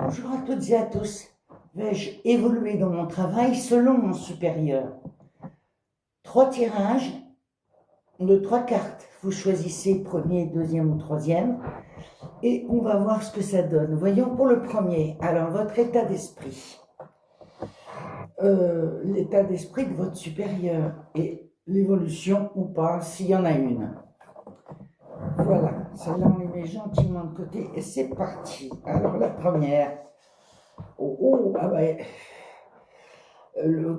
Bonjour à toutes et à tous. Vais-je évoluer dans mon travail selon mon supérieur? 3 tirages de 3 cartes. Vous choisissez premier, deuxième ou troisième et on va voir ce que ça donne. Voyons pour le premier. Alors, votre état d'esprit. L'état d'esprit de votre supérieur et l'évolution ou pas, s'il y en a une. Voilà, celle-là on les met gentiment de côté et c'est parti. Alors la première. Ah ben,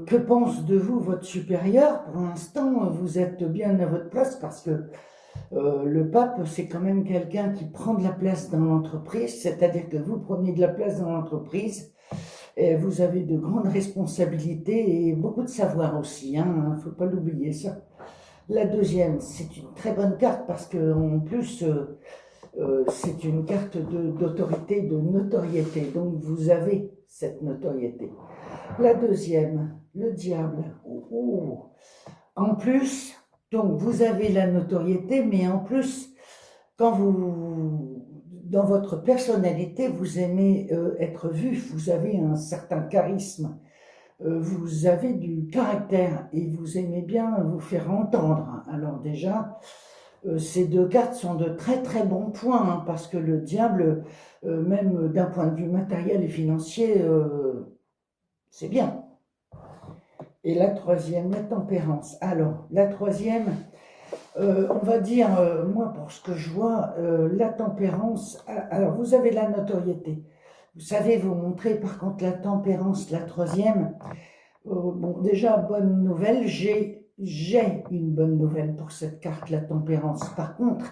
que pense de vous votre supérieur? Pour l'instant, vous êtes bien à votre place parce que le pape, c'est quand même quelqu'un qui prend de la place dans l'entreprise, c'est-à-dire que vous prenez de la place dans l'entreprise et vous avez de grandes responsabilités et beaucoup de savoir aussi, hein, faut pas l'oublier ça. La deuxième, c'est une très bonne carte parce que en plus, c'est une carte d'autorité, de notoriété, donc vous avez cette notoriété. La deuxième, le diable. En plus, donc vous avez la notoriété, mais en plus, quand vous, dans votre personnalité, vous aimez être vu, vous avez un certain charisme, vous avez du caractère et vous aimez bien vous faire entendre. Alors déjà, ces 2 cartes sont de très très bons points, hein, parce que le diable, même d'un point de vue matériel et financier, c'est bien. Et la troisième, la tempérance. Alors, la troisième, on va dire, moi, pour ce que je vois, la tempérance, alors vous avez la notoriété. Vous savez vous montrer, par contre, la tempérance, la troisième. Bon, déjà, bonne nouvelle, j'ai une bonne nouvelle pour cette carte, la tempérance. Par contre,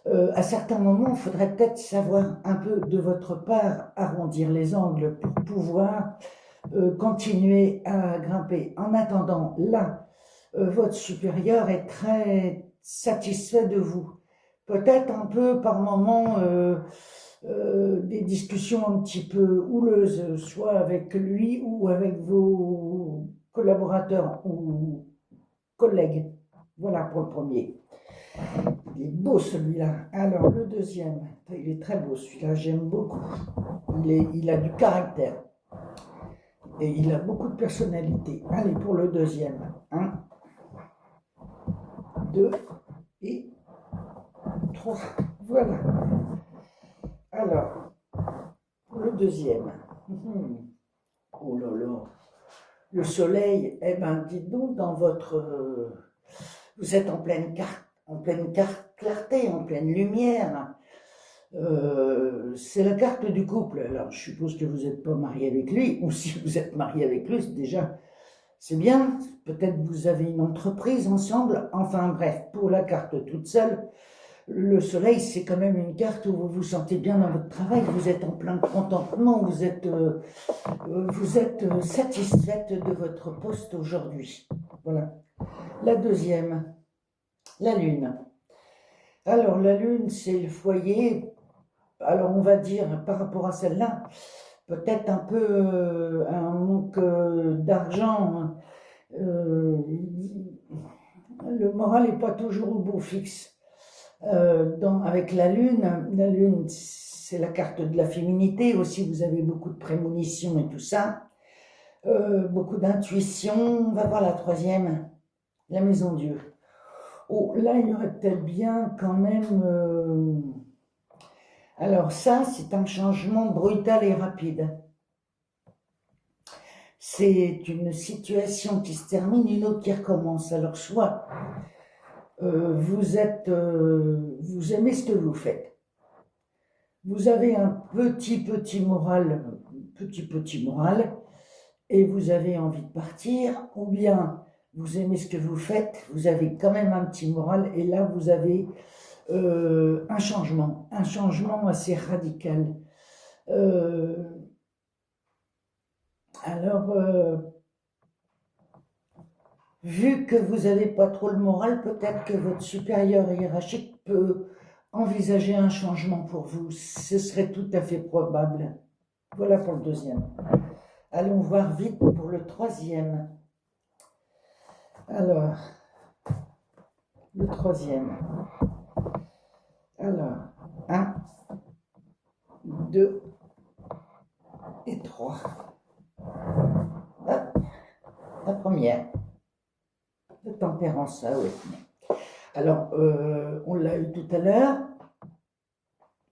à certains moments, il faudrait peut-être savoir un peu de votre part arrondir les angles pour pouvoir continuer à grimper. En attendant, là, votre supérieur est très satisfait de vous. Peut-être un peu par moment des discussions un petit peu houleuses, soit avec lui ou avec vos collaborateurs ou collègues. Voilà pour le premier. Il est beau celui-là. Alors le deuxième, il est très beau celui-là, j'aime beaucoup. Il a du caractère. Et il a beaucoup de personnalité. Allez, pour le deuxième. 1, 2 et 3. Voilà. Alors, pour le deuxième. Oh là là. Le soleil, eh ben, dites donc, dans votre... vous êtes en pleine clarté, en pleine lumière. C'est la carte du couple. Alors, je suppose que vous n'êtes pas marié avec lui, ou si vous êtes marié avec lui, déjà, c'est bien. Peut-être vous avez une entreprise ensemble. Enfin bref, pour la carte toute seule, le soleil, c'est quand même une carte où vous vous sentez bien dans votre travail, vous êtes en plein contentement, vous êtes satisfaite de votre poste aujourd'hui. Voilà. La deuxième, la lune. Alors, la lune, c'est le foyer. Alors, on va dire, par rapport à celle-là, peut-être un peu un manque d'argent. Hein. Le moral n'est pas toujours au beau fixe. Avec la lune, c'est la carte de la féminité aussi, vous avez beaucoup de prémonitions et tout ça, beaucoup d'intuition. On va voir la troisième, la maison Dieu. Oh, là, il y aurait peut-être bien quand même... Alors ça, c'est un changement brutal et rapide. C'est une situation qui se termine, une autre qui recommence. Alors soit vous aimez ce que vous faites. Vous avez un petit moral, et vous avez envie de partir, ou bien vous aimez ce que vous faites, vous avez quand même un petit moral, et là vous avez un changement assez radical. Vu que vous n'avez pas trop le moral, peut-être que votre supérieur hiérarchique peut envisager un changement pour vous. Ce serait tout à fait probable. Voilà pour le deuxième. Allons voir vite pour le troisième. Alors, le troisième. Alors, 1, 2 et 3. Hop, la première. Le tempérance, ça, oui. Alors, on l'a eu tout à l'heure.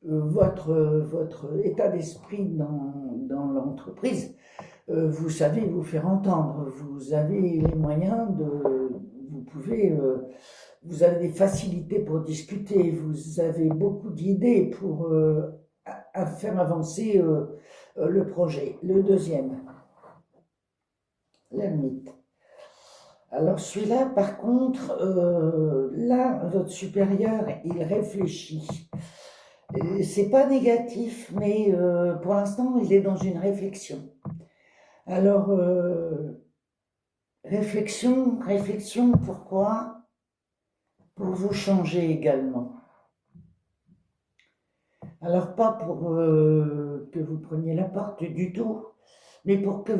Votre état d'esprit dans l'entreprise, vous savez vous faire entendre. Vous avez les moyens vous avez des facilités pour discuter. Vous avez beaucoup d'idées pour à faire avancer le projet. Le deuxième, l'ermite. Alors celui-là, par contre, là, votre supérieur, il réfléchit. C'est pas négatif, mais pour l'instant, il est dans une réflexion. Alors, réflexion, pourquoi? Pour vous changer également. Alors, pas pour que vous preniez la porte du tout, mais pour que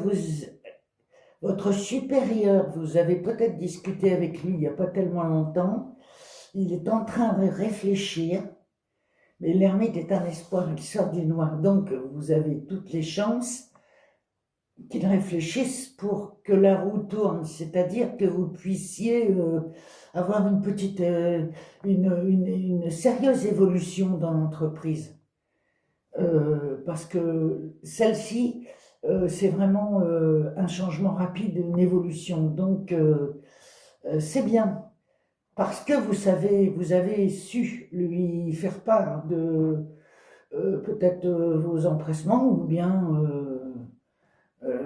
votre supérieur, vous avez peut-être discuté avec lui il n'y a pas tellement longtemps, il est en train de réfléchir, mais l'ermite est un espoir, il sort du noir, donc vous avez toutes les chances qu'il réfléchisse pour que la roue tourne, c'est-à-dire que vous puissiez avoir une petite, une sérieuse évolution dans l'entreprise. Parce que celle-ci, c'est vraiment un changement rapide, une évolution. Donc, c'est bien. Parce que vous avez su lui faire part de peut-être vos empressements, ou bien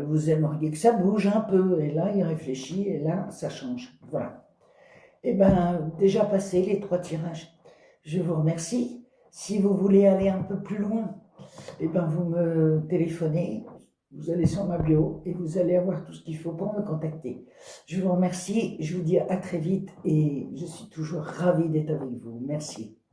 vous aimeriez que ça bouge un peu. Et là, il réfléchit, et là, ça change. Voilà. Eh bien, déjà passé les 3 tirages. Je vous remercie. Si vous voulez aller un peu plus loin, eh ben, vous me téléphonez, vous allez sur ma bio et vous allez avoir tout ce qu'il faut pour me contacter. Je vous remercie, je vous dis à très vite et je suis toujours ravie d'être avec vous. Merci.